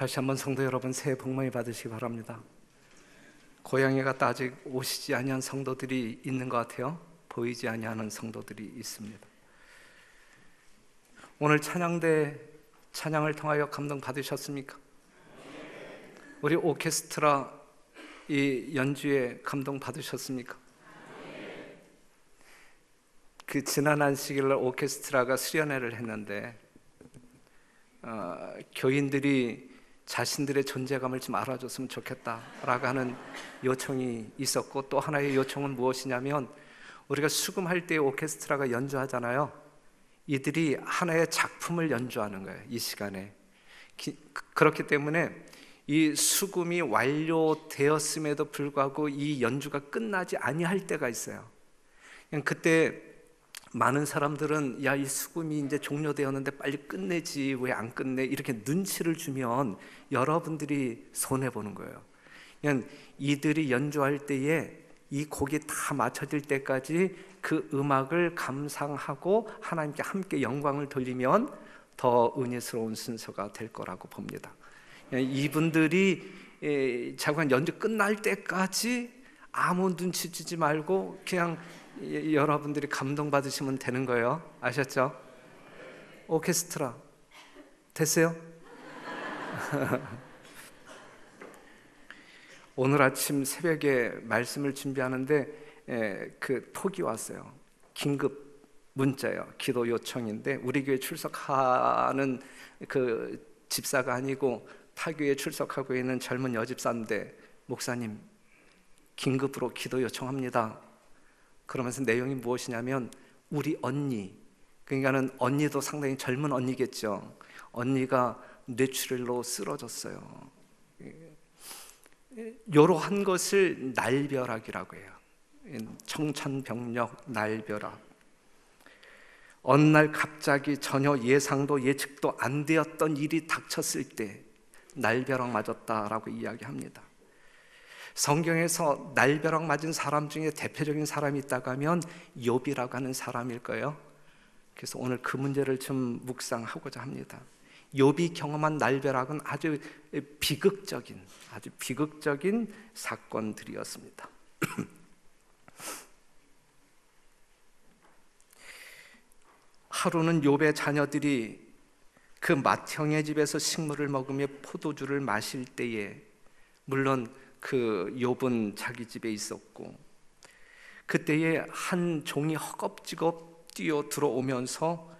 다시 한번 성도 여러분 새해 복 많이 받으시기 바랍니다. 고향에 갔다 아직 오시지 아니한 성도들이 있는 것 같아요. 보이지 아니하는 성도들이 있습니다. 오늘 찬양대 찬양을 통하여 감동 받으셨습니까? 우리 오케스트라 이 연주에 감동 받으셨습니까? 그 지난 안식일날 오케스트라가 수련회를 했는데 교인들이 자신들의 존재감을 좀 알아줬으면 좋겠다라고 하는 요청이 있었고, 또 하나의 요청은 무엇이냐면 우리가 수금할 때 오케스트라가 연주하잖아요. 이들이 하나의 작품을 연주하는 거예요, 이 시간에. 그렇기 때문에 이 수금이 완료되었음에도 불구하고 이 연주가 끝나지 아니할 때가 있어요. 그때 많은 사람들은 야, 이 수금이 이제 종료되었는데 빨리 끝내지 왜 안 끝내? 이렇게 눈치를 주면 여러분들이 손해보는 거예요. 그냥 이들이 연주할 때에 이 곡이 다 맞춰질 때까지 그 음악을 감상하고 하나님께 함께 영광을 돌리면 더 은혜스러운 순서가 될 거라고 봅니다. 이분들이 자꾸만 연주 끝날 때까지 아무 눈치 주지 말고 그냥 여러분들이 감동받으시면 되는 거예요. 아셨죠? 오케스트라 됐어요? 오늘 아침 새벽에 말씀을 준비하는데 그 톡이 왔어요. 긴급 문자예요. 기도 요청인데 우리 교회 출석하는 그 집사가 아니고 타 교회에 출석하고 있는 젊은 여집사인데, 목사님 긴급으로 기도 요청합니다. 그러면서 내용이 무엇이냐면 우리 언니, 그러니까는 언니도 상당히 젊은 언니겠죠. 언니가 뇌출혈로 쓰러졌어요. 이러한 것을 날벼락이라고 해요. 청천벽력 날벼락. 어느 날 갑자기 전혀 예상도 예측도 안 되었던 일이 닥쳤을 때 날벼락 맞았다라고 이야기합니다. 성경에서 날벼락 맞은 사람 중에 대표적인 사람이 있다고 하면 욥이라고 하는 사람일 거예요. 그래서 오늘 그 문제를 좀 묵상하고자 합니다. 욥이 경험한 날벼락은 아주 비극적인 사건들이었습니다. 하루는 욥의 자녀들이 그 맏형의 집에서 식물을 먹으며 포도주를 마실 때에, 물론 그 욥은 자기 집에 있었고, 그때에 한 종이 허겁지겁 뛰어 들어오면서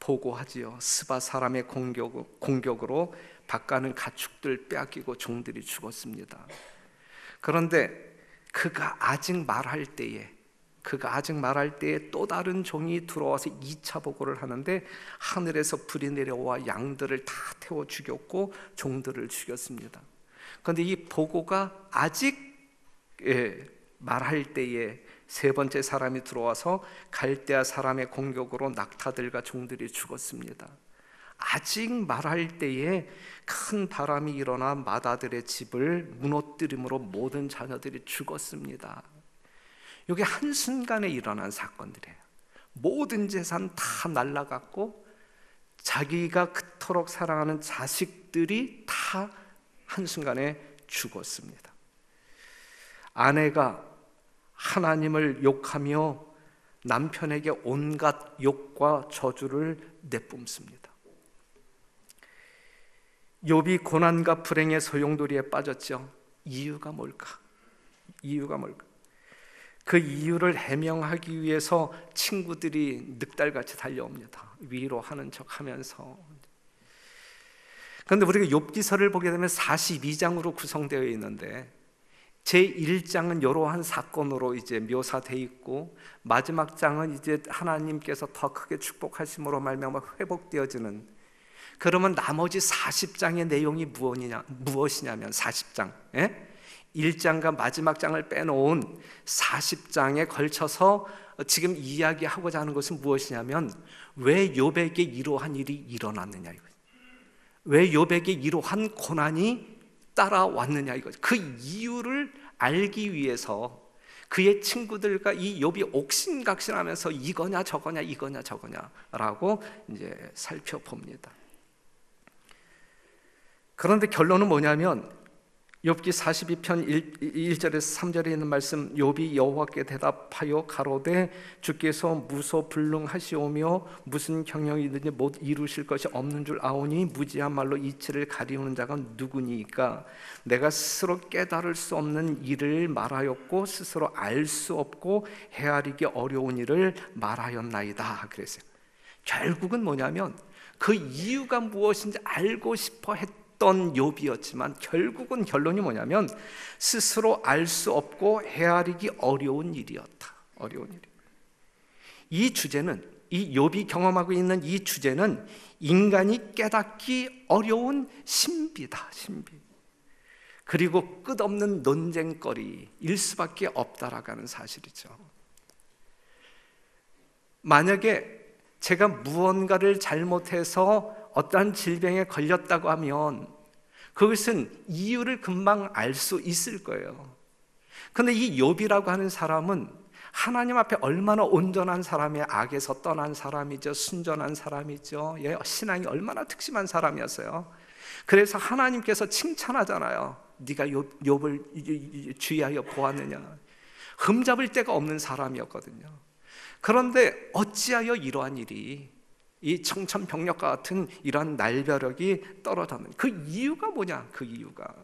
보고하지요. 스바 사람의 공격으로 밭가는 가축들 빼앗기고 종들이 죽었습니다. 그런데 그가 아직 말할 때에 또 다른 종이 들어와서 2차 보고를 하는데 하늘에서 불이 내려와 양들을 다 태워 죽였고 종들을 죽였습니다. 그런데 이 보고가 아직 말할 때에 세 번째 사람이 들어와서 갈대아 사람의 공격으로 낙타들과 종들이 죽었습니다. 아직 말할 때에 큰 바람이 일어나 마다들의 집을 무너뜨림으로 모든 자녀들이 죽었습니다. 이게 한순간에 일어난 사건들이에요. 모든 재산 다 날아갔고 자기가 그토록 사랑하는 자식들이 다 한순간에 죽었습니다. 아내가 하나님을 욕하며 남편에게 온갖 욕과 저주를 내뿜습니다. 욥이 고난과 불행의 소용돌이에 빠졌죠. 이유가 뭘까? 그 이유를 해명하기 위해서 친구들이 늑달같이 달려옵니다. 위로하는 척하면서. 그런데 우리가 욥기서를 보게 되면 42장으로 구성되어 있는데 제1장은 이러한 사건으로 이제 묘사되어 있고, 마지막 장은 이제 하나님께서 더 크게 축복하심으로 말미암아 회복되어지는. 그러면 나머지 40장의 내용이 무엇이냐면 40장 1장과 마지막 장을 빼놓은 40장에 걸쳐서 지금 이야기하고자 하는 것은 무엇이냐면 왜 욥에게 이러한 일이 일어났느냐 이거죠. 왜 욥에게 이러한 고난이 따라왔느냐 이거죠. 그 이유를 알기 위해서 그의 친구들과 이 욥이 옥신각신하면서 이거냐 저거냐라고 이제 살펴봅니다. 그런데 결론은 뭐냐면 욥기 42편 1절에서 3절에 있는 말씀, 욥이 여호와께 대답하여 가로되 주께서 무소불능하시오며 무슨 경영이든지 못 이루실 것이 없는 줄 아오니 무지한 말로 이치를 가리우는 자가 누구니까? 내가 스스로 깨달을 수 없는 일을 말하였고 스스로 알 수 없고 헤아리기 어려운 일을 말하였나이다. 그랬어요. 결국은 뭐냐면 그 이유가 무엇인지 알고 싶어 했던 욥이었지만 결국은 결론이 뭐냐면 스스로 알 수 없고 헤아리기 어려운 일이었다. 어려운 일. 이 주제는, 이 욥이 경험하고 있는 이 주제는 인간이 깨닫기 어려운 신비다. 신비. 그리고 끝없는 논쟁거리일 수밖에 없다라고 하는 사실이죠. 만약에 제가 무언가를 잘못해서 어떠한 질병에 걸렸다고 하면 그것은 이유를 금방 알 수 있을 거예요. 그런데 이 욥이라고 하는 사람은 하나님 앞에 얼마나 온전한 사람이에요. 악에서 떠난 사람이죠. 순전한 사람이죠. 신앙이 얼마나 특심한 사람이었어요. 그래서 하나님께서 칭찬하잖아요. 네가 욥을 주의하여 보았느냐. 흠잡을 데가 없는 사람이었거든요. 그런데 어찌하여 이러한 일이, 이 청천벽력과 같은 이러한 날벼락이 떨어졌는 그 이유가 뭐냐? 그 이유가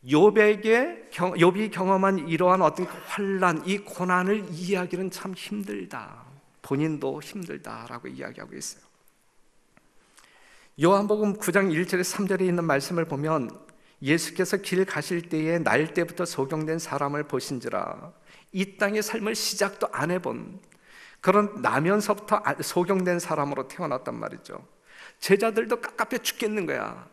욥이 경험한 이러한 어떤 환난, 이 고난을 이해하기는 참 힘들다. 본인도 힘들다라고 이야기하고 있어요. 요한복음 9장 1절에 3절에 있는 말씀을 보면 예수께서 길 가실 때에 날 때부터 소경된 사람을 보신지라. 이 땅의 삶을 시작도 안 해본 그런 나면서부터 소경된 사람으로 태어났단 말이죠. 제자들도 깝깝해 죽겠는 거야.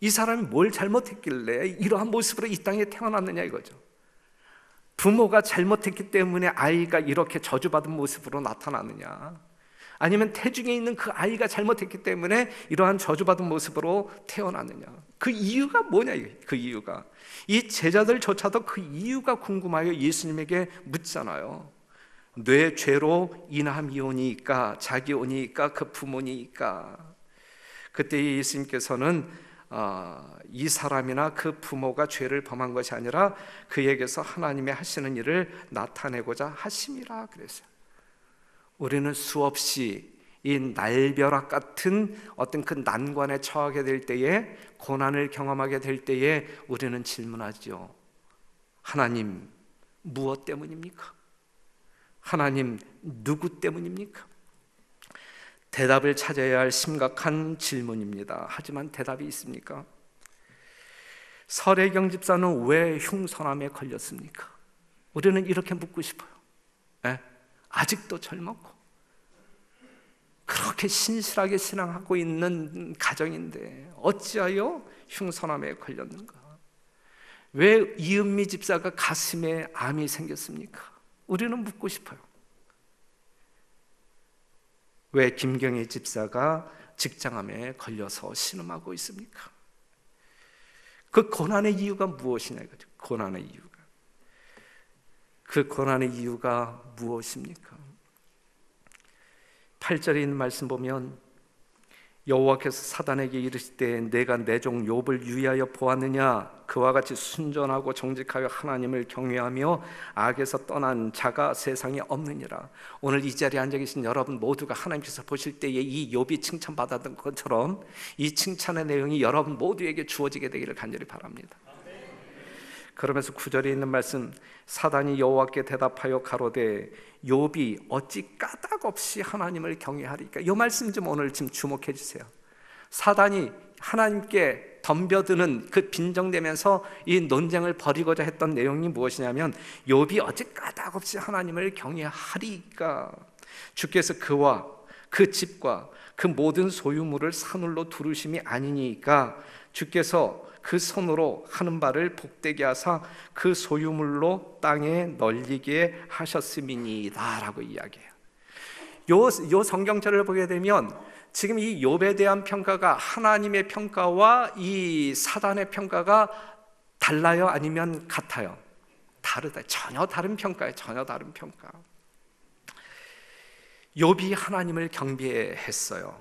이 사람이 뭘 잘못했길래 이러한 모습으로 이 땅에 태어났느냐 이거죠. 부모가 잘못했기 때문에 아이가 이렇게 저주받은 모습으로 나타나느냐, 아니면 태중에 있는 그 아이가 잘못했기 때문에 이러한 저주받은 모습으로 태어났느냐. 그 이유가 뭐냐. 그 이유가, 이 제자들조차도 그 이유가 궁금하여 예수님에게 묻잖아요. 내 죄로 인함이 오니까, 자기 오니까, 그 부모니까. 그때 예수님께서는 이 사람이나 그 부모가 죄를 범한 것이 아니라 그에게서 하나님의 하시는 일을 나타내고자 하심이라 그랬어요. 우리는 수없이 이 날벼락 같은 어떤 그 난관에 처하게 될 때에, 고난을 경험하게 될 때에 우리는 질문하죠. 하나님, 무엇 때문입니까? 하나님, 누구 때문입니까? 대답을 찾아야 할 심각한 질문입니다. 하지만 대답이 있습니까? 서례경 집사는 왜 흉선암에 걸렸습니까? 우리는 이렇게 묻고 싶어요. 아직도 젊었고 그렇게 신실하게 신앙하고 있는 가정인데 어찌하여 흉선암에 걸렸는가? 왜 이은미 집사가 가슴에 암이 생겼습니까? 우리는 묻고 싶어요. 왜 김경애 집사가 직장암에 걸려서 신음하고 있습니까? 그 고난의 이유가 무엇이냐 이거죠. 고난의 이유가. 그 고난의 이유가 무엇입니까? 8절에 있는 말씀 보면 여호와께서 사단에게 이르실 때 내가 내 종 욥을 유의하여 보았느냐? 그와 같이 순전하고 정직하여 하나님을 경외하며 악에서 떠난 자가 세상에 없느니라. 오늘 이 자리에 앉아 계신 여러분 모두가 하나님께서 보실 때에 이 욥이 칭찬받았던 것처럼 이 칭찬의 내용이 여러분 모두에게 주어지게 되기를 간절히 바랍니다. 그러면서 9절에 있는 말씀, 사단이 여호와께 대답하여 가로되 욥이 어찌 까닭없이 하나님을 경외하리까? 이 말씀 좀 오늘 좀 주목해 주세요. 사단이 하나님께 덤벼드는 그 빈정대면서 이 논쟁을 벌이고자 했던 내용이 무엇이냐면 욥이 어찌 까닭없이 하나님을 경외하리까? 주께서 그와 그 집과 그 모든 소유물을 산울로 두르심이 아니니까 주께서 그 손으로 하는 바를 복되게 하사 그 소유물로 땅에 널리게 하셨음이니이다 라고 이야기해요. 요 성경절을 보게 되면 지금 이 욥에 대한 평가가 하나님의 평가와 이 사단의 평가가 달라요? 아니면 같아요? 다르다. 전혀 다른 평가예요. 전혀 다른 평가. 욥이 하나님을 경배했어요.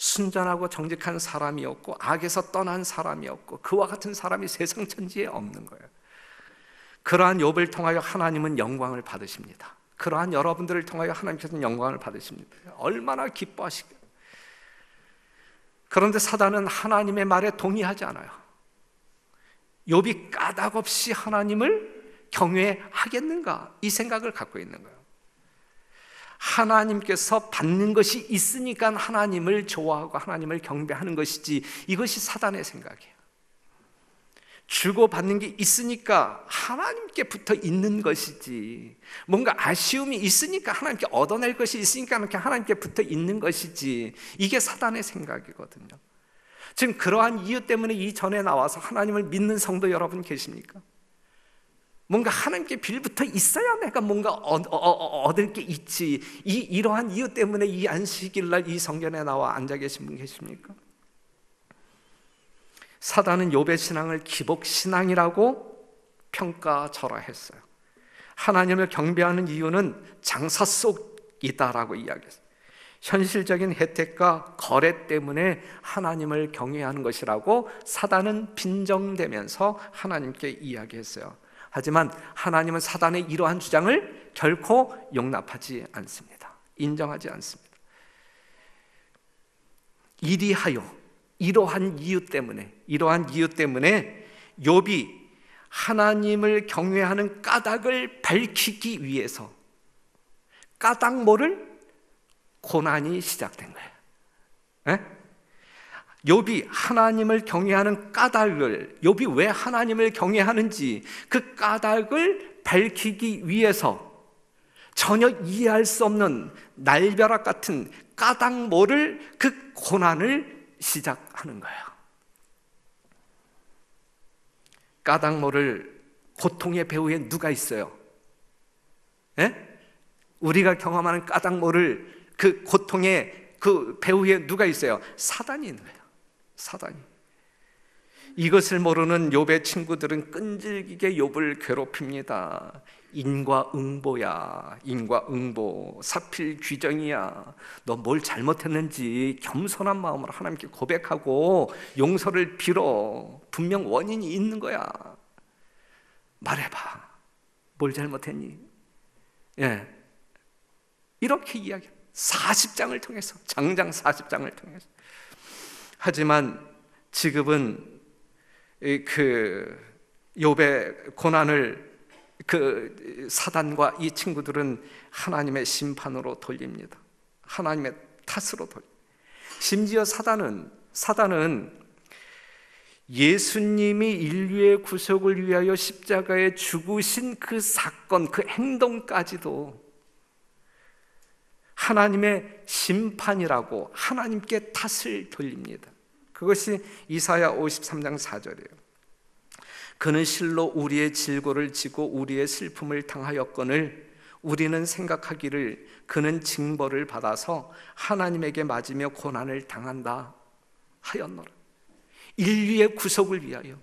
순전하고 정직한 사람이었고 악에서 떠난 사람이었고 그와 같은 사람이 세상 천지에 없는 거예요. 그러한 욥을 통하여 하나님은 영광을 받으십니다. 그러한 여러분들을 통하여 하나님께서는 영광을 받으십니다. 얼마나 기뻐하시겠어요. 그런데 사단은 하나님의 말에 동의하지 않아요. 욥이 까닭없이 하나님을 경외하겠는가, 이 생각을 갖고 있는 거예요. 하나님께서 받는 것이 있으니까 하나님을 좋아하고 하나님을 경배하는 것이지, 이것이 사단의 생각이에요. 주고 받는 게 있으니까 하나님께 붙어 있는 것이지, 뭔가 아쉬움이 있으니까 하나님께 얻어낼 것이 있으니까 하나님께 붙어 있는 것이지, 이게 사단의 생각이거든요. 지금 그러한 이유 때문에 이 전에 나와서 하나님을 믿는 성도 여러분 계십니까? 뭔가 하나님께 빌붙어 있어야 내가 뭔가 얻을 게 있지, 이러한 이유 때문에 이 안식일날 이 성전에 나와 앉아 계신 분 계십니까? 사단은 욥의 신앙을 기복신앙이라고 평가절하했어요. 하나님을 경배하는 이유는 장사 속이다라고 이야기했어요. 현실적인 혜택과 거래 때문에 하나님을 경외하는 것이라고 사단은 빈정대면서 하나님께 이야기했어요. 하지만 하나님은 사단의 이러한 주장을 결코 용납하지 않습니다. 인정하지 않습니다. 이리하여 이러한 이유 때문에 욥이 하나님을 경외하는 까닭을 밝히기 위해서 까닭 모를 고난이 시작된 거예요. 욥이 하나님을 경외하는 까닭을, 욥이 왜 하나님을 경외하는지 그 까닭을 밝히기 위해서 전혀 이해할 수 없는 날벼락 같은 까닭 모를 그 고난을 시작하는 거예요. 까닭 모를 고통의 배후에 누가 있어요? 우리가 경험하는 까닭 모를 그 고통의 그 배후에 누가 있어요? 사단이 있는 거예요. 사단이. 이것을 모르는 욥의 친구들은 끈질기게 욥을 괴롭힙니다. 인과응보야, 인과응보, 사필귀정이야. 너 뭘 잘못했는지 겸손한 마음으로 하나님께 고백하고 용서를 빌어. 분명 원인이 있는 거야. 말해봐. 뭘 잘못했니? 이렇게 이야기. 40장을 통해서, 장장 40장을 통해서. 하지만 지금은 그 욥의 고난을 그 사단과 이 친구들은 하나님의 심판으로 돌립니다. 하나님의 탓으로 돌립니다. 심지어 사단은 예수님이 인류의 구속을 위하여 십자가에 죽으신 그 사건, 그 행동까지도 하나님의 심판이라고 하나님께 탓을 돌립니다. 그것이 이사야 53장 4절이에요. 그는 실로 우리의 질고를 지고 우리의 슬픔을 당하였거늘 우리는 생각하기를 그는 징벌을 받아서 하나님에게 맞으며 고난을 당한다 하였노라. 인류의 구속을 위하여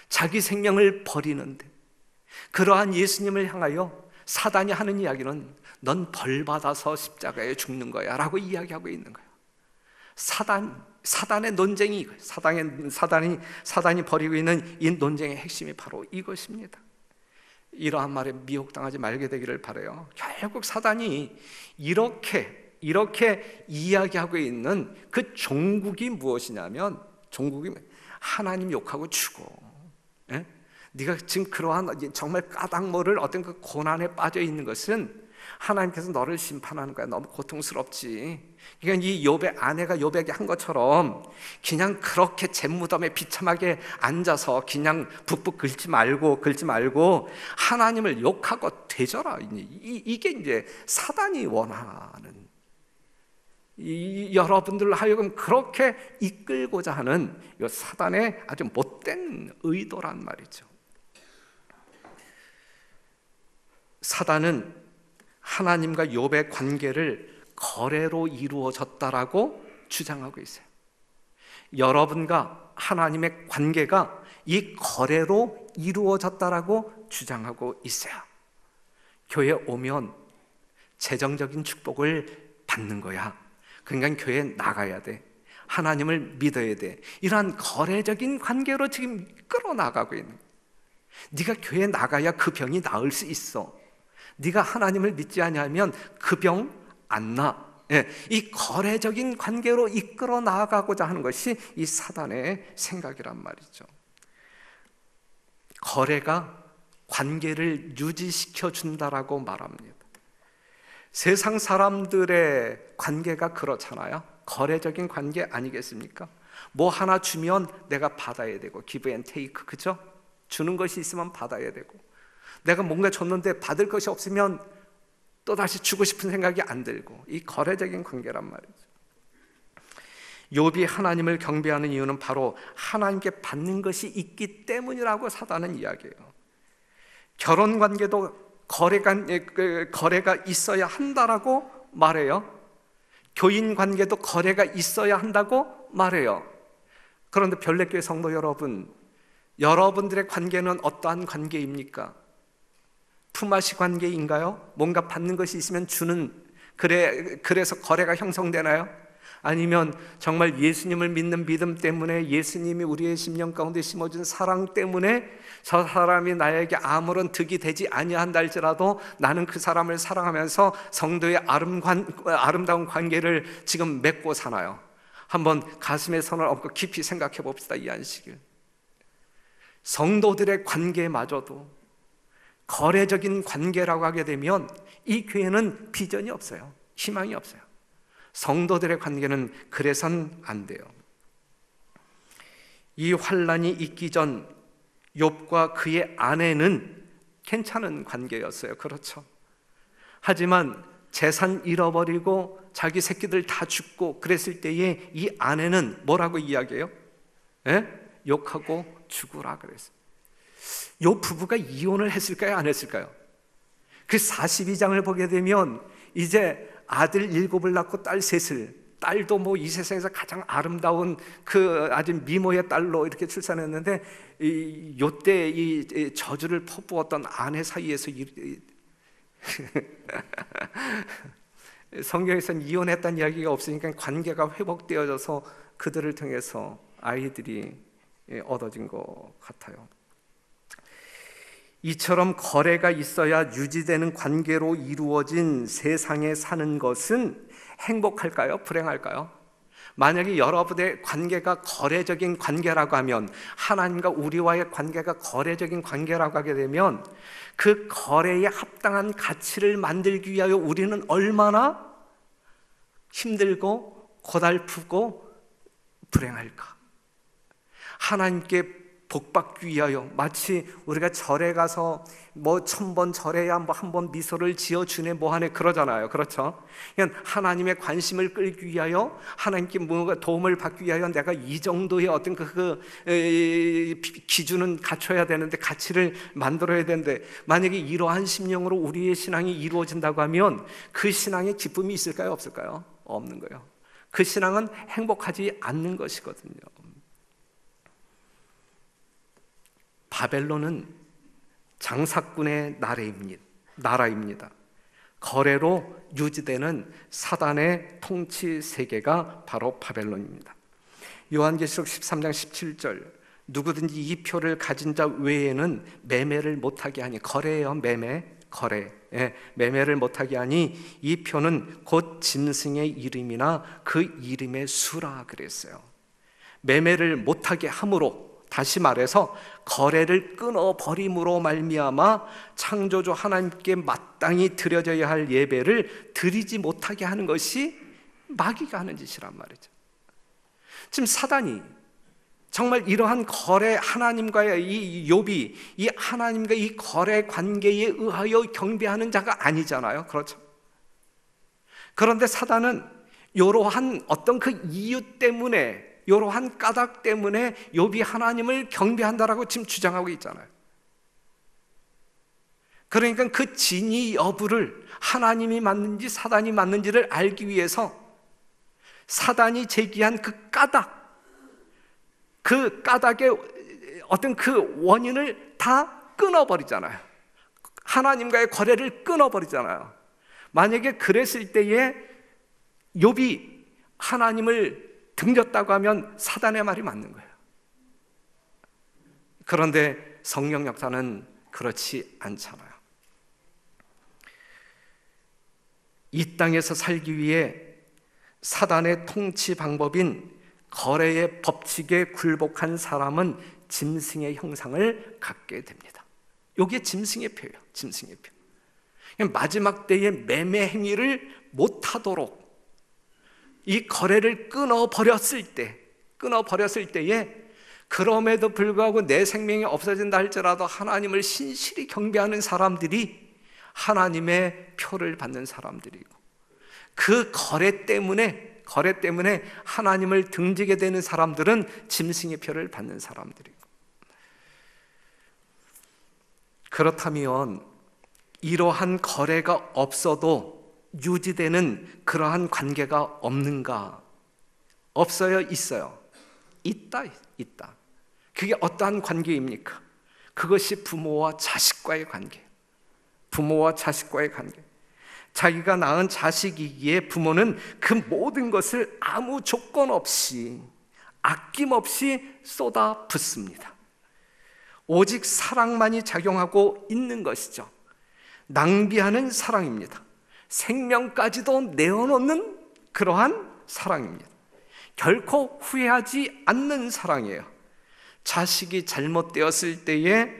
자기 생명을 버리는데 그러한 예수님을 향하여 사단이 하는 이야기는 넌 벌 받아서 십자가에 죽는 거야 라고 이야기하고 있는 거예요. 사단의 논쟁이 이거예요. 사단이 벌이고 있는 이 논쟁의 핵심이 바로 이것입니다. 이러한 말에 미혹당하지 말게 되기를 바라요. 결국 사단이 이렇게 이야기하고 있는 그 종국이 무엇이냐면, 종국이 하나님 욕하고 죽어. 네가 지금 그러한 정말 까닭모를 어떤 그 고난에 빠져 있는 것은 하나님께서 너를 심판하는 거야. 너무 고통스럽지. 그러니까 이 욥의 아내가 욥에게 한 것처럼 그냥 그렇게 잿무덤에 비참하게 앉아서 그냥 북북 긁지 말고 하나님을 욕하고 되져라. 이게 이제 사단이 원하는, 여러분들 하여금 그렇게 이끌고자 하는 이 사단의 아주 못된 의도란 말이죠. 사단은 하나님과 욥의 관계를 거래로 이루어졌다라고 주장하고 있어요. 여러분과 하나님의 관계가 이 거래로 이루어졌다라고 주장하고 있어요. 교회에 오면 재정적인 축복을 받는 거야. 그러니까 교회에 나가야 돼. 하나님을 믿어야 돼. 이러한 거래적인 관계로 지금 끌어나가고 있는 거야. 네가 교회에 나가야 그 병이 나을 수 있어. 네가 하나님을 믿지 않으면 그 병 안 나. 이 거래적인 관계로 이끌어 나가고자 하는 것이 이 사단의 생각이란 말이죠. 거래가 관계를 유지시켜 준다라고 말합니다. 세상 사람들의 관계가 그렇잖아요. 거래적인 관계 아니겠습니까? 뭐 하나 주면 내가 받아야 되고, 기브 앤 테이크, 그죠? 주는 것이 있으면 받아야 되고, 내가 뭔가 줬는데 받을 것이 없으면 또다시 주고 싶은 생각이 안 들고, 이 거래적인 관계란 말이죠. 욥이 하나님을 경배하는 이유는 바로 하나님께 받는 것이 있기 때문이라고 사단은 이야기해요. 결혼 관계도 거래가 있어야 한다라고 말해요. 교인 관계도 거래가 있어야 한다고 말해요. 그런데 별내교회 성도 여러분, 여러분들의 관계는 어떠한 관계입니까? 품앗이 관계인가요? 뭔가 받는 것이 있으면 주는, 그래서 거래가 형성되나요? 아니면 정말 예수님을 믿는 믿음 때문에, 예수님이 우리의 심령 가운데 심어준 사랑 때문에 저 사람이 나에게 아무런 득이 되지 아니한다 할지라도 나는 그 사람을 사랑하면서 성도의 아름다운 관계를 지금 맺고 사나요? 한번 가슴에 손을 얹고 깊이 생각해 봅시다. 이 안식일 성도들의 관계마저도 거래적인 관계라고 하게 되면 이 교회는 비전이 없어요. 희망이 없어요. 성도들의 관계는 그래선 안 돼요. 이 환란이 있기 전 욥과 그의 아내는 괜찮은 관계였어요. 그렇죠. 하지만 재산 잃어버리고 자기 새끼들 다 죽고 그랬을 때에 이 아내는 뭐라고 이야기해요? 욕하고 죽으라 그랬어요. 요 부부가 이혼을 했을까요? 안 했을까요? 그 42장을 보게 되면 이제 아들 7을 낳고 딸 3을, 딸도 뭐 이 세상에서 가장 아름다운 그 아주 미모의 딸로 이렇게 출산했는데, 요때 이 저주를 퍼부었던 아내 사이에서 성경에서는 이혼했다는 이야기가 없으니까 관계가 회복되어져서 그들을 통해서 아이들이 얻어진 것 같아요. 이처럼 거래가 있어야 유지되는 관계로 이루어진 세상에 사는 것은 행복할까요? 불행할까요? 만약에 여러분의 관계가 거래적인 관계라고 하면, 하나님과 우리와의 관계가 거래적인 관계라고 하게 되면 그 거래에 합당한 가치를 만들기 위하여 우리는 얼마나 힘들고 고달프고 불행할까? 하나님께 복받기 위하여, 마치 우리가 절에 가서 뭐 1000번 절해야 뭐 한 번 미소를 지어주네 뭐하네 그러잖아요. 그렇죠? 그냥 하나님의 관심을 끌기 위하여, 하나님께 뭔가 도움을 받기 위하여 내가 이 정도의 어떤 기준은 갖춰야 되는데, 가치를 만들어야 되는데, 만약에 이러한 심령으로 우리의 신앙이 이루어진다고 하면 그 신앙에 기쁨이 있을까요? 없을까요? 없는 거예요. 그 신앙은 행복하지 않는 것이거든요. 바벨론은 장사꾼의 나라입니다. 거래로 유지되는 사단의 통치 세계가 바로 바벨론입니다. 요한계시록 13장 17절, 누구든지 이 표를 가진 자 외에는 매매를 못하게 하니, 거래예요. 거래. 매매를 못하게 하니 이 표는 곧 짐승의 이름이나 그 이름의 수라 그랬어요. 매매를 못하게 함으로, 다시 말해서 거래를 끊어버림으로 말미암아 창조주 하나님께 마땅히 드려져야 할 예배를 드리지 못하게 하는 것이 마귀가 하는 짓이란 말이죠. 지금 사단이 정말 이러한 거래, 하나님과의 이 욥이 이 하나님과 이 거래 관계에 의하여 경배하는 자가 아니잖아요. 그렇죠? 그런데 사단은 이러한 어떤 그 이유 때문에, 이러한 까닭 때문에 욥이 하나님을 경배한다라고 지금 주장하고 있잖아요. 그러니까 그 진위 여부를, 하나님이 맞는지 사단이 맞는지를 알기 위해서 사단이 제기한 그 까닭의 어떤 그 원인을 다 끊어버리잖아요. 하나님과의 거래를 끊어버리잖아요. 만약에 그랬을 때에 욥이 하나님을 등졌다고 하면 사단의 말이 맞는 거예요. 그런데 성령 역사는 그렇지 않잖아요. 이 땅에서 살기 위해 사단의 통치 방법인 거래의 법칙에 굴복한 사람은 짐승의 형상을 갖게 됩니다. 이게 짐승의 표예요. 짐승의 표. 마지막 때에 매매 행위를 못하도록 이 거래를 끊어버렸을 때에 그럼에도 불구하고 내 생명이 없어진다 할지라도 하나님을 신실히 경배하는 사람들이 하나님의 표를 받는 사람들이고, 그 거래 때문에 하나님을 등지게 되는 사람들은 짐승의 표를 받는 사람들이고. 그렇다면 이러한 거래가 없어도 유지되는 그러한 관계가 없는가? 없어요? 있어요? 있다. 그게 어떠한 관계입니까? 그것이 부모와 자식과의 관계. 부모와 자식과의 관계. 자기가 낳은 자식이기에 부모는 그 모든 것을 아무 조건 없이, 아낌없이 쏟아 붓습니다. 오직 사랑만이 작용하고 있는 것이죠. 낭비하는 사랑입니다. 생명까지도 내어놓는 그러한 사랑입니다. 결코 후회하지 않는 사랑이에요. 자식이 잘못되었을 때에,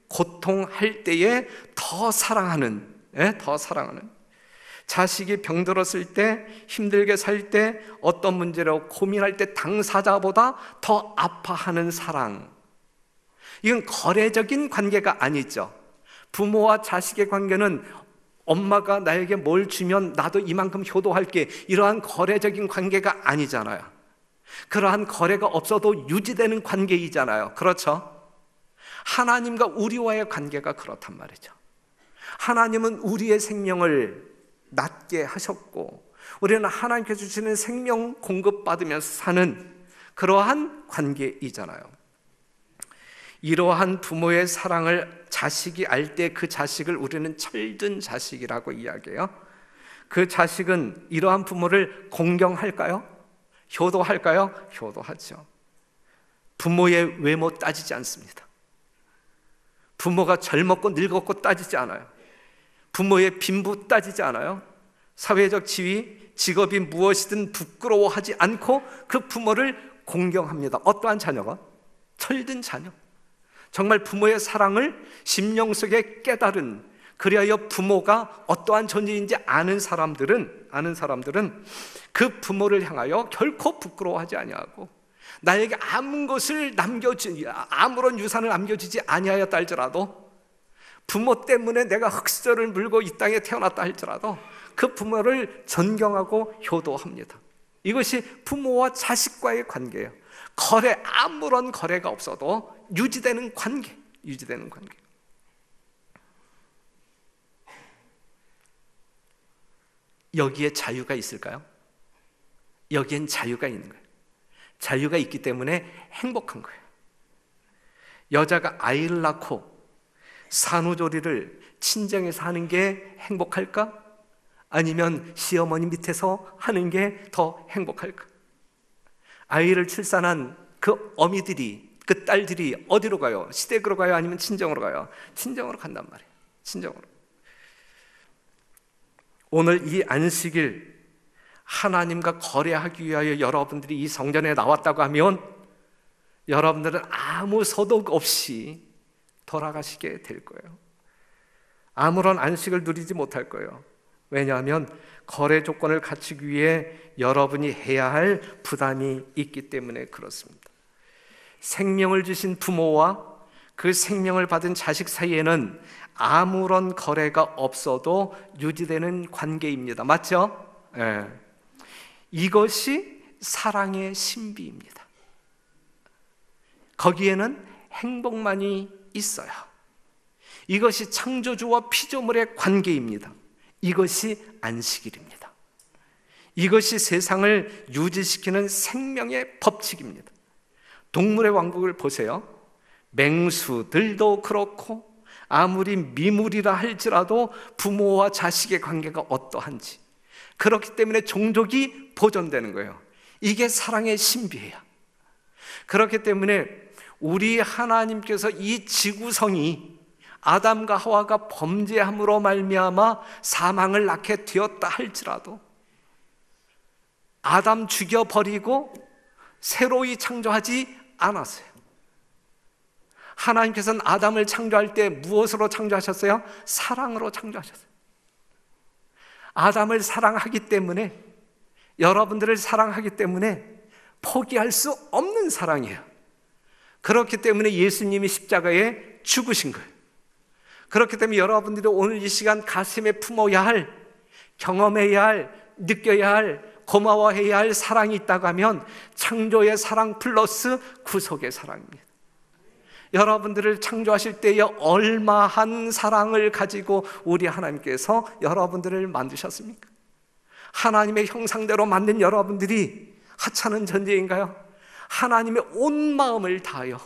고통할 때에 더 사랑하는, 자식이 병들었을 때, 힘들게 살 때, 어떤 문제로 고민할 때 당사자보다 더 아파하는 사랑. 이건 거래적인 관계가 아니죠. 부모와 자식의 관계는 엄마가 나에게 뭘 주면 나도 이만큼 효도할게, 이러한 거래적인 관계가 아니잖아요. 그러한 거래가 없어도 유지되는 관계이잖아요. 그렇죠? 하나님과 우리와의 관계가 그렇단 말이죠. 하나님은 우리의 생명을 낫게 하셨고, 우리는 하나님께서 주시는 생명 공급받으면서 사는 그러한 관계이잖아요. 이러한 부모의 사랑을 자식이 알 때 그 자식을 우리는 철든 자식이라고 이야기해요. 그 자식은 이러한 부모를 공경할까요? 효도할까요? 효도하죠. 부모의 외모 따지지 않습니다. 부모가 젊었고 늙었고 따지지 않아요. 부모의 빈부 따지지 않아요. 사회적 지위, 직업이 무엇이든 부끄러워하지 않고 그 부모를 공경합니다. 어떠한 자녀가? 철든 자녀. 정말 부모의 사랑을 심령 속에 깨달은, 그리하여 부모가 어떠한 존재인지 아는 사람들은 그 부모를 향하여 결코 부끄러워하지 아니하고, 나에게 아무런 유산을 남겨주지 아니하였다 할지라도, 부모 때문에 내가 흑수저를 물고 이 땅에 태어났다 할지라도 그 부모를 존경하고 효도합니다. 이것이 부모와 자식과의 관계예요. 아무런 거래가 없어도 유지되는 관계. 여기에 자유가 있을까요? 여기엔 자유가 있는 거예요. 자유가 있기 때문에 행복한 거예요. 여자가 아이를 낳고 산후조리를 친정에서 하는 게 행복할까? 아니면 시어머니 밑에서 하는 게 더 행복할까? 아이를 출산한 그 어미들이, 그 딸들이 어디로 가요? 시댁으로 가요? 아니면 친정으로 가요? 친정으로 간단 말이에요. 친정으로. 오늘 이 안식일 하나님과 거래하기 위하여 여러분들이 이 성전에 나왔다고 하면 여러분들은 아무 소득 없이 돌아가시게 될 거예요. 아무런 안식을 누리지 못할 거예요. 왜냐하면 거래 조건을 갖추기 위해 여러분이 해야 할 부담이 있기 때문에 그렇습니다. 생명을 주신 부모와 그 생명을 받은 자식 사이에는 아무런 거래가 없어도 유지되는 관계입니다. 맞죠? 네. 이것이 사랑의 신비입니다. 거기에는 행복만이 있어요. 이것이 창조주와 피조물의 관계입니다. 이것이 안식일입니다. 이것이 세상을 유지시키는 생명의 법칙입니다. 동물의 왕국을 보세요. 맹수들도 그렇고 아무리 미물이라 할지라도 부모와 자식의 관계가 어떠한지, 그렇기 때문에 종족이 보존되는 거예요. 이게 사랑의 신비예요. 그렇기 때문에 우리 하나님께서 이 지구성이 아담과 하와가 범죄함으로 말미암아 사망을 낳게 되었다 할지라도 아담 죽여버리고 새로이 창조하지 않았어요. 하나님께서는 아담을 창조할 때 무엇으로 창조하셨어요? 사랑으로 창조하셨어요. 아담을 사랑하기 때문에, 여러분들을 사랑하기 때문에 포기할 수 없는 사랑이에요. 그렇기 때문에 예수님이 십자가에 죽으신 거예요. 그렇기 때문에 여러분들이 오늘 이 시간 가슴에 품어야 할, 경험해야 할, 느껴야 할, 고마워해야 할 사랑이 있다고 하면 창조의 사랑 플러스 구속의 사랑입니다. 여러분들을 창조하실 때에 얼마한 사랑을 가지고 우리 하나님께서 여러분들을 만드셨습니까? 하나님의 형상대로 만든 여러분들이 하찮은 존재인가요? 하나님의 온 마음을 다하여,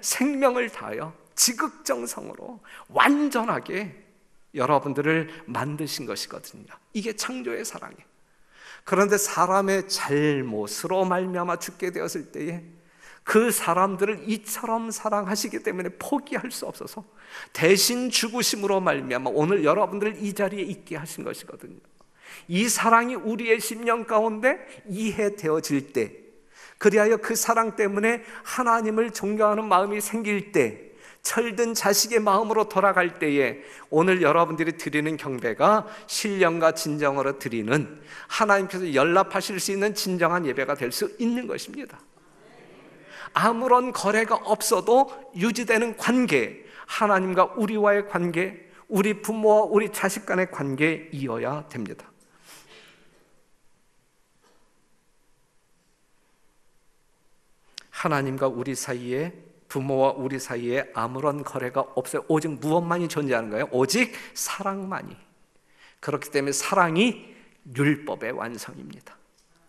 생명을 다하여 지극정성으로 완전하게 여러분들을 만드신 것이거든요. 이게 창조의 사랑이에요. 그런데 사람의 잘못으로 말미암아 죽게 되었을 때에 그 사람들을 이처럼 사랑하시기 때문에 포기할 수 없어서 대신 죽으심으로 말미암아 오늘 여러분들을 이 자리에 있게 하신 것이거든요. 이 사랑이 우리의 심령 가운데 이해되어질 때, 그리하여 그 사랑 때문에 하나님을 존경하는 마음이 생길 때, 철든 자식의 마음으로 돌아갈 때에 오늘 여러분들이 드리는 경배가 신령과 진정으로 드리는, 하나님께서 연락하실 수 있는 진정한 예배가 될 수 있는 것입니다. 아무런 거래가 없어도 유지되는 관계, 하나님과 우리와의 관계, 우리 부모와 우리 자식 간의 관계이어야 됩니다. 하나님과 우리 사이에, 부모와 우리 사이에 아무런 거래가 없어요. 오직 무엇만이 존재하는 거예요? 오직 사랑만이. 그렇기 때문에 사랑이 율법의 완성입니다.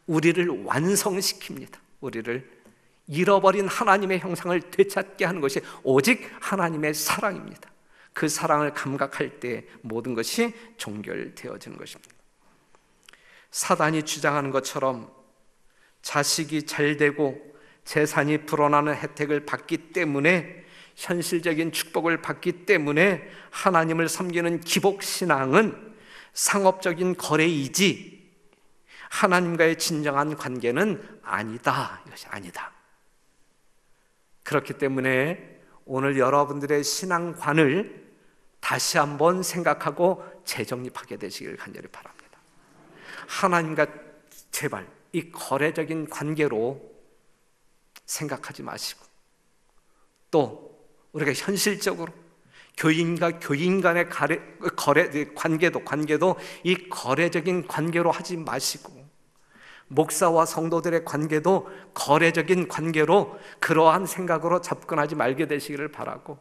우리를 완성시킵니다. 우리를 잃어버린 하나님의 형상을 되찾게 하는 것이 오직 하나님의 사랑입니다. 그 사랑을 감각할 때 모든 것이 종결되어지는 것입니다. 사단이 주장하는 것처럼 자식이 잘되고 재산이 불어나는 혜택을 받기 때문에, 현실적인 축복을 받기 때문에 하나님을 섬기는 기복신앙은 상업적인 거래이지 하나님과의 진정한 관계는 아니다. 이것이 아니다. 그렇기 때문에 오늘 여러분들의 신앙관을 다시 한번 생각하고 재정립하게 되시길 간절히 바랍니다. 하나님과 제발 이 거래적인 관계로 생각하지 마시고, 또 우리가 현실적으로 교인과 교인 간의 관계도 이 거래적인 관계로 하지 마시고, 목사와 성도들의 관계도 거래적인 관계로 그러한 생각으로 접근하지 말게 되시기를 바라고,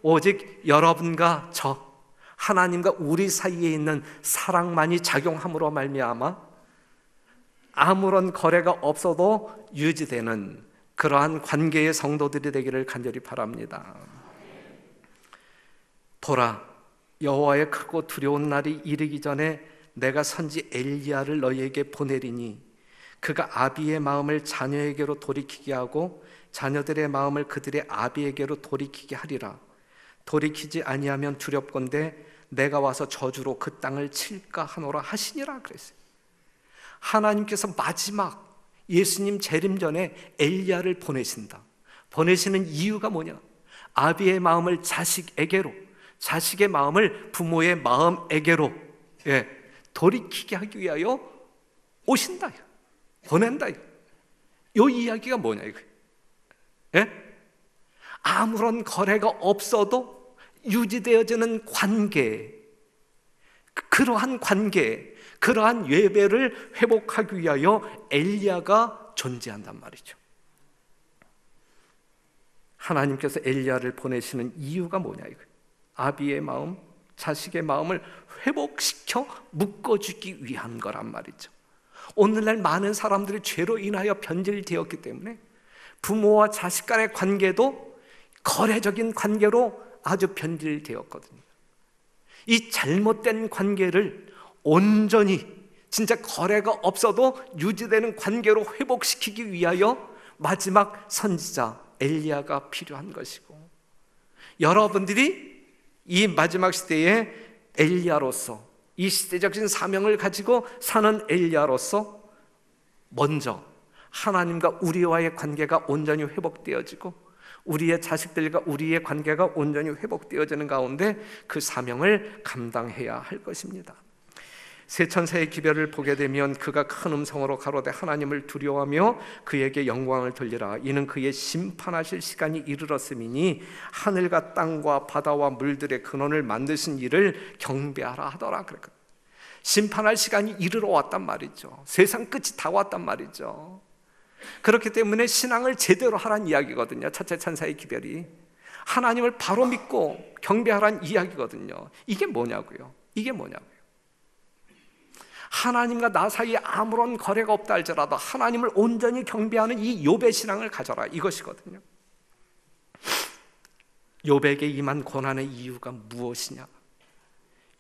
오직 여러분과 저 하나님과 우리 사이에 있는 사랑만이 작용함으로 말미암아 아무런 거래가 없어도 유지되는 그러한 관계의 성도들이 되기를 간절히 바랍니다. 보라, 여호와의 크고 두려운 날이 이르기 전에 내가 선지 엘리야를 너희에게 보내리니 그가 아비의 마음을 자녀에게로 돌이키게 하고 자녀들의 마음을 그들의 아비에게로 돌이키게 하리라. 돌이키지 아니하면 두렵건대 내가 와서 저주로 그 땅을 칠까 하노라 하시니라 그랬어요. 하나님께서 마지막 예수님 재림 전에 엘리야를 보내신다. 보내시는 이유가 뭐냐? 아비의 마음을 자식에게로, 자식의 마음을 부모의 마음에게로 돌이키게 하기 위하여 오신다, 보낸다. 이 이야기가 뭐냐 이거? 아무런 거래가 없어도 유지되어지는 관계, 그러한 관계, 그러한 예배를 회복하기 위하여 엘리야가 존재한단 말이죠. 하나님께서 엘리야를 보내시는 이유가 뭐냐 이거? 아비의 마음, 자식의 마음을 회복시켜 묶어주기 위한 거란 말이죠. 오늘날 많은 사람들이 죄로 인하여 변질되었기 때문에 부모와 자식 간의 관계도 거래적인 관계로 아주 변질되었거든요. 이 잘못된 관계를 온전히 진짜 거래가 없어도 유지되는 관계로 회복시키기 위하여 마지막 선지자 엘리야가 필요한 것이고, 여러분들이 이 마지막 시대에 엘리야로서, 이 시대적인 사명을 가지고 사는 엘리야로서 먼저 하나님과 우리와의 관계가 온전히 회복되어지고 우리의 자식들과 우리의 관계가 온전히 회복되어지는 가운데 그 사명을 감당해야 할 것입니다. 세 천사의 기별을 보게 되면 그가 큰 음성으로 가로되 하나님을 두려워하며 그에게 영광을 돌리라. 이는 그의 심판하실 시간이 이르렀음이니 하늘과 땅과 바다와 물들의 근원을 만드신 이를 경배하라 하더라. 그랬거든요. 심판할 시간이 이르러 왔단 말이죠. 세상 끝이 다 왔단 말이죠. 그렇기 때문에 신앙을 제대로 하란 이야기거든요. 첫째 천사의 기별이 하나님을 바로 믿고 경배하란 이야기거든요. 이게 뭐냐고요? 이게 뭐냐고요? 하나님과 나 사이에 아무런 거래가 없다 할지라도 하나님을 온전히 경배하는 이 욥의 신앙을 가져라, 이것이거든요. 욥에게 임한 고난의 이유가 무엇이냐?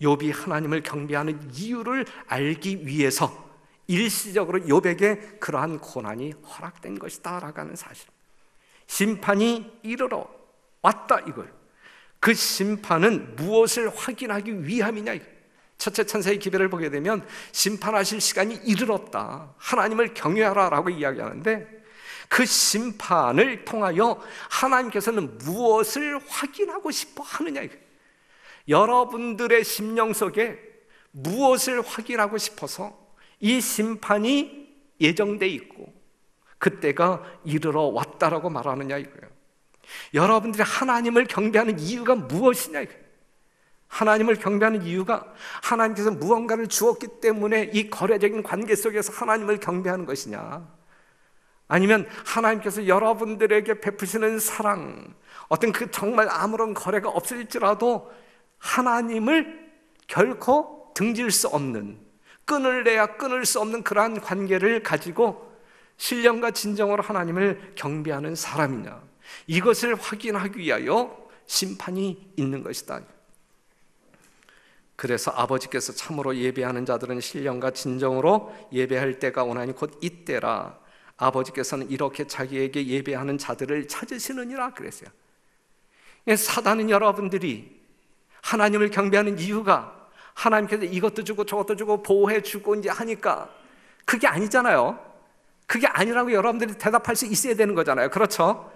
욥이 하나님을 경배하는 이유를 알기 위해서 일시적으로 욥에게 그러한 고난이 허락된 것이다 라고 하는 사실, 심판이 이르러 왔다, 이걸. 그 심판은 무엇을 확인하기 위함이냐, 이거. 첫째 천사의 기별을 보게 되면 심판하실 시간이 이르렀다, 하나님을 경외하라 라고 이야기하는데, 그 심판을 통하여 하나님께서는 무엇을 확인하고 싶어 하느냐, 이거. 여러분들의 심령 속에 무엇을 확인하고 싶어서 이 심판이 예정돼 있고 그때가 이르러 왔다라고 말하느냐, 이거예요. 여러분들이 하나님을 경배하는 이유가 무엇이냐, 이거예요. 하나님을 경배하는 이유가 하나님께서 무언가를 주었기 때문에 이 거래적인 관계 속에서 하나님을 경배하는 것이냐, 아니면 하나님께서 여러분들에게 베푸시는 사랑, 어떤 그 정말 아무런 거래가 없을지라도 하나님을 결코 등질 수 없는, 끊을래야 끊을 수 없는 그러한 관계를 가지고 신령과 진정으로 하나님을 경배하는 사람이냐, 이것을 확인하기 위하여 심판이 있는 것이다. 그래서 아버지께서 참으로 예배하는 자들은 신령과 진정으로 예배할 때가 오나니 곧 이때라. 아버지께서는 이렇게 자기에게 예배하는 자들을 찾으시느니라 그랬어요. 사단은 여러분들이 하나님을 경배하는 이유가 하나님께서 이것도 주고 저것도 주고 보호해 주고 이제 하니까, 그게 아니잖아요. 그게 아니라고 여러분들이 대답할 수 있어야 되는 거잖아요. 그렇죠?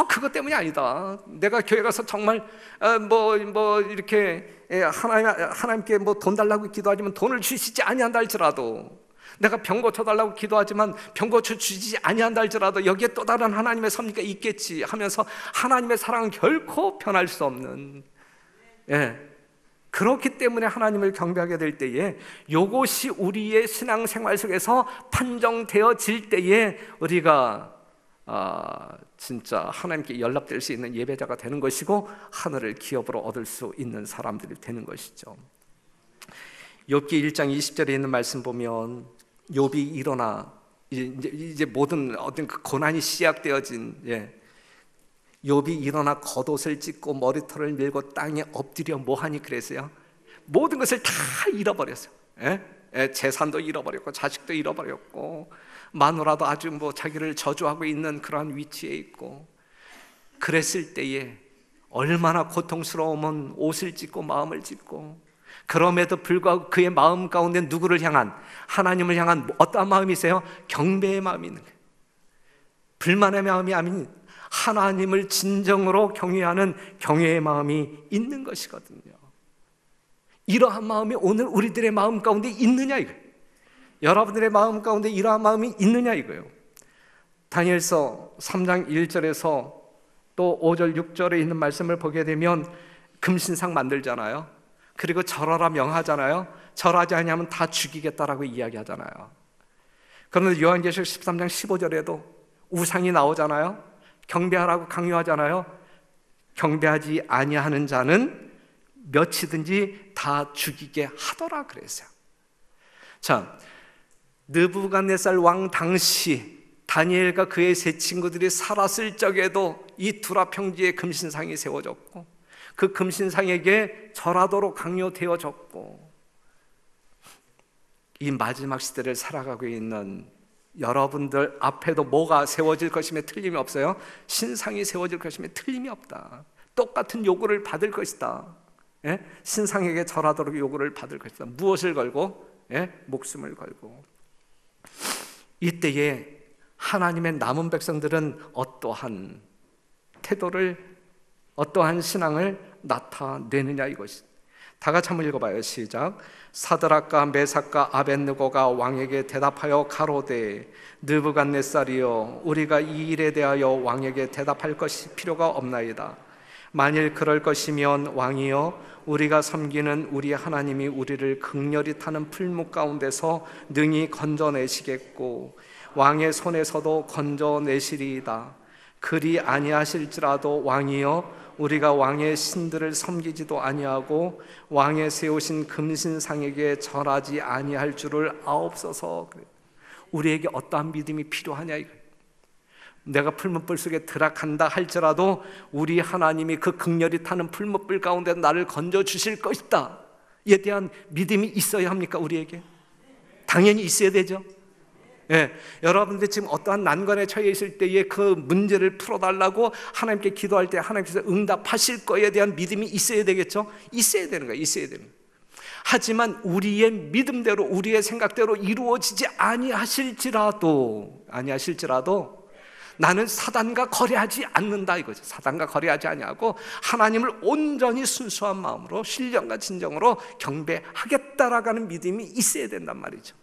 그것 때문이 아니다. 내가 교회 가서 정말 이렇게 하나님께 돈 달라고 기도하지만 돈을 주시지 아니한다 할지라도, 내가 병 고쳐달라고 기도하지만 병 고쳐주지 아니한다 할지라도 여기에 또 다른 하나님의 섭리가 있겠지 하면서 하나님의 사랑은 결코 변할 수 없는, 그렇기 때문에 하나님을 경배하게 될 때에 이것이 우리의 신앙생활 속에서 판정되어질 때에 우리가 진짜 하나님께 연락될 수 있는 예배자가 되는 것이고 하늘을 기업으로 얻을 수 있는 사람들이 되는 것이죠. 욥기 1장 20절에 있는 말씀 보면 욥이 일어나 이제 모든 어떤 그 고난이 시작되어진, 욥이 일어나 겉옷을 찢고 머리털을 밀고 땅에 엎드려 뭐하니 그랬어요? 모든 것을 다 잃어버렸어요. 재산도 잃어버렸고 자식도 잃어버렸고 마누라도 아주 자기를 저주하고 있는 그러한 위치에 있고, 그랬을 때에 얼마나 고통스러우면 옷을 찢고 마음을 찢고, 그럼에도 불구하고 그의 마음 가운데 누구를 향한, 하나님을 향한 어떠한 마음이세요? 경배의 마음이 있는 거예요. 불만의 마음이 아닌 하나님을 진정으로 경외하는 경외의 마음이 있는 것이거든요. 이러한 마음이 오늘 우리들의 마음 가운데 있느냐, 이거예요. 여러분들의 마음 가운데 이러한 마음이 있느냐, 이거예요. 다니엘서 3장 1절에서 또 5절 6절에 있는 말씀을 보게 되면 금신상 만들잖아요. 그리고 절하라 명하잖아요. 절하지 않으면 다 죽이겠다라고 이야기하잖아요. 그런데 요한계시록 13장 15절에도 우상이 나오잖아요. 경배하라고 강요하잖아요. 경배하지 아니하는 자는 몇이든지 다 죽이게 하더라 그랬어요. 자, 느부갓네살 왕 당시 다니엘과 그의 세 친구들이 살았을 적에도 이 두라 평지에 금신상이 세워졌고 그 금신상에게 절하도록 강요되어졌고, 이 마지막 시대를 살아가고 있는 여러분들 앞에도 뭐가 세워질 것임에 틀림이 없어요. 신상이 세워질 것임에 틀림이 없다. 똑같은 요구를 받을 것이다. 예? 신상에게 절하도록 요구를 받을 것이다. 무엇을 걸고? 예? 목숨을 걸고. 이때에 하나님의 남은 백성들은 어떠한 태도를, 어떠한 신앙을 나타내느냐 이것이. 다 같이 한번 읽어봐요. 시작. 사드락과 메삭과 아벳느고가 왕에게 대답하여 가로되 느부갓네살이여, 우리가 이 일에 대하여 왕에게 대답할 것이 필요가 없나이다. 만일 그럴 것이면 왕이여, 우리가 섬기는 우리 하나님이 우리를 극렬히 타는 풀무 가운데서 능히 건져내시겠고 왕의 손에서도 건져내시리이다. 그리 아니하실지라도 왕이여, 우리가 왕의 신들을 섬기지도 아니하고 왕의 세우신 금신상에게 절하지 아니할 줄을 아옵소서. 우리에게 어떠한 믿음이 필요하냐 이거. 내가 풀무불 속에 들어간다 할지라도 우리 하나님이 그 극렬히 타는 풀무불 가운데 나를 건져 주실 것이다 에 대한 믿음이 있어야 합니까? 우리에게 당연히 있어야 되죠. 예, 여러분들 지금 어떠한 난관에 처해 있을 때에 그 문제를 풀어달라고 하나님께 기도할 때 하나님께서 응답하실 거에 대한 믿음이 있어야 되겠죠? 있어야 되는 거예요. 있어야 되는 거예요. 하지만 우리의 믿음대로, 우리의 생각대로 이루어지지 아니하실지라도 나는 사단과 거래하지 않는다 이거죠. 사단과 거래하지 아니하고 하나님을 온전히 순수한 마음으로 신령과 진정으로 경배하겠다라고 하는 믿음이 있어야 된단 말이죠.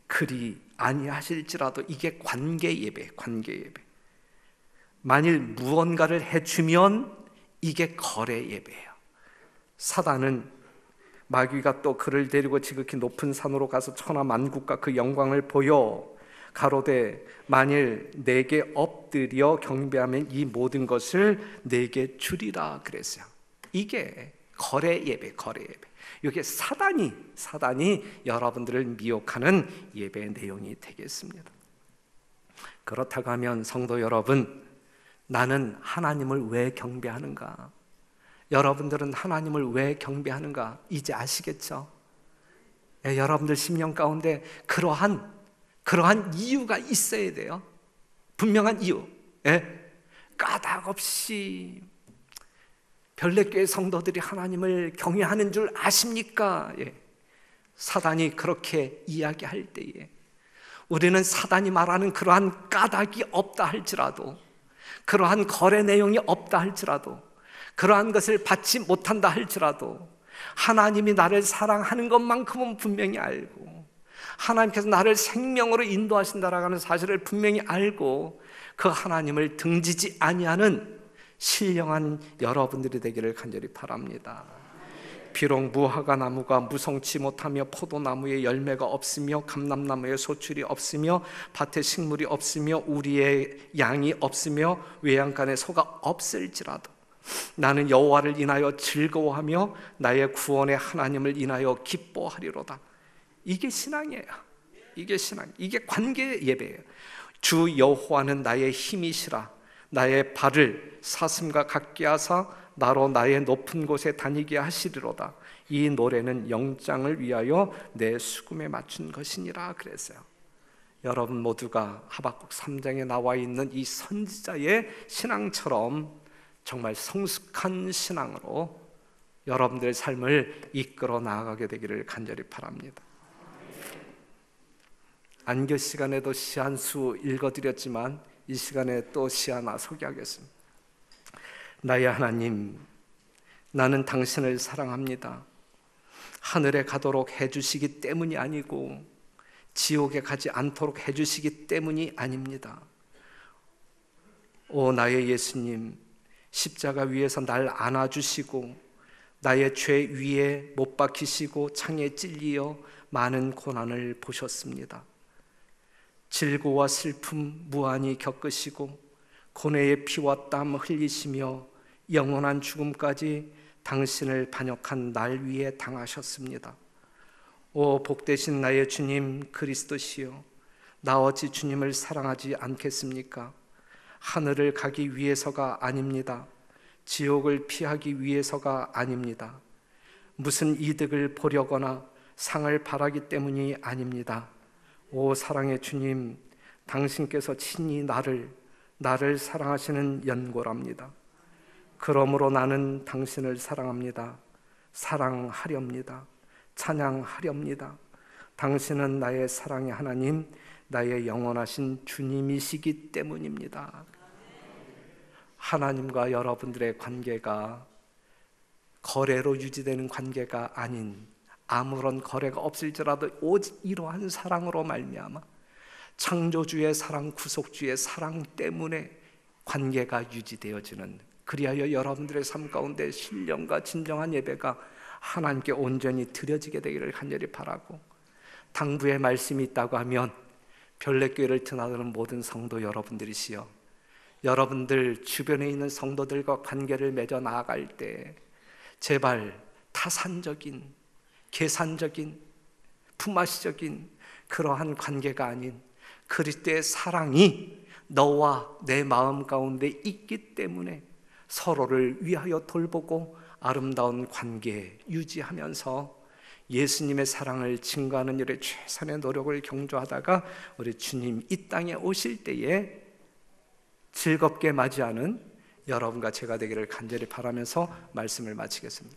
그리 아니하실지라도 이게 관계 예배. 만일 무언가를 해주면 이게 거래 예배예요. 사단은, 마귀가 또 그를 데리고 지극히 높은 산으로 가서 천하 만국과 그 영광을 보여 가로되 만일 내게 엎드려 경배하면 이 모든 것을 내게 주리라 그랬어요. 이게 거래 예배. 이게 사단이 여러분들을 미혹하는 예배의 내용이 되겠습니다. 그렇다고 하면 성도 여러분, 나는 하나님을 왜 경배하는가? 여러분들은 하나님을 왜 경배하는가? 이제 아시겠죠? 예, 여러분들 심령 가운데 그러한 이유가 있어야 돼요. 분명한 이유. 예? 까닭 없이 별내교회 성도들이 하나님을 경외하는 줄 아십니까? 예. 사단이 그렇게 이야기할 때에 우리는 사단이 말하는 그러한 까닭이 없다 할지라도, 그러한 거래 내용이 없다 할지라도, 그러한 것을 받지 못한다 할지라도 하나님이 나를 사랑하는 것만큼은 분명히 알고 하나님께서 나를 생명으로 인도하신다라고 하는 사실을 분명히 알고 그 하나님을 등지지 아니하는 신령한 여러분들이 되기를 간절히 바랍니다. 비록 무화과 나무가 무성치 못하며 포도나무에 열매가 없으며 감람나무에 소출이 없으며 밭에 식물이 없으며 우리의 양이 없으며 외양간에 소가 없을지라도 나는 여호와를 인하여 즐거워하며 나의 구원의 하나님을 인하여 기뻐하리로다. 이게 신앙이에요. 이게 관계 예배예요. 주 여호와는 나의 힘이시라. 나의 발을 사슴과 같게 하사 나로 나의 높은 곳에 다니게 하시리로다. 이 노래는 영장을 위하여 내 수금에 맞춘 것이니라 그랬어요. 여러분 모두가 하박국 3장에 나와 있는 이 선지자의 신앙처럼 정말 성숙한 신앙으로 여러분들의 삶을 이끌어 나아가게 되기를 간절히 바랍니다. 안교 시간에도 시 한 수 읽어드렸지만 이 시간에 또 시 하나 소개하겠습니다. 나의 하나님, 나는 당신을 사랑합니다. 하늘에 가도록 해주시기 때문이 아니고 지옥에 가지 않도록 해주시기 때문이 아닙니다. 오 나의 예수님, 십자가 위에서 날 안아주시고 나의 죄 위에 못 박히시고 창에 찔리어 많은 고난을 보셨습니다. 질고와 슬픔 무한히 겪으시고 고뇌의 피와 땀 흘리시며 영원한 죽음까지 당신을 반역한 날 위에 당하셨습니다. 오 복되신 나의 주님 그리스도시여, 나 어찌 주님을 사랑하지 않겠습니까? 하늘을 가기 위해서가 아닙니다. 지옥을 피하기 위해서가 아닙니다. 무슨 이득을 보려거나 상을 바라기 때문이 아닙니다. 오 사랑의 주님, 당신께서 친히 나를 사랑하시는 연고랍니다. 그러므로 나는 당신을 사랑합니다. 사랑하렵니다. 찬양하렵니다. 당신은 나의 사랑의 하나님, 나의 영원하신 주님이시기 때문입니다. 하나님과 여러분들의 관계가 거래로 유지되는 관계가 아닌, 아무런 거래가 없을지라도 오직 이러한 사랑으로 말미암아 창조주의 사랑, 구속주의 사랑 때문에 관계가 유지되어지는, 그리하여 여러분들의 삶 가운데 신령과 진정한 예배가 하나님께 온전히 드려지게 되기를 간절히 바라고, 당부의 말씀이 있다고 하면 별내교회를 드나드는 모든 성도 여러분들이시여, 여러분들 주변에 있는 성도들과 관계를 맺어 나아갈 때 제발 타산적인, 계산적인, 품앗이적인 그러한 관계가 아닌 그리스도의 사랑이 너와 내 마음 가운데 있기 때문에 서로를 위하여 돌보고 아름다운 관계 유지하면서 예수님의 사랑을 증거하는 일에 최선의 노력을 경주하다가 우리 주님 이 땅에 오실 때에 즐겁게 맞이하는 여러분과 제가 되기를 간절히 바라면서 말씀을 마치겠습니다.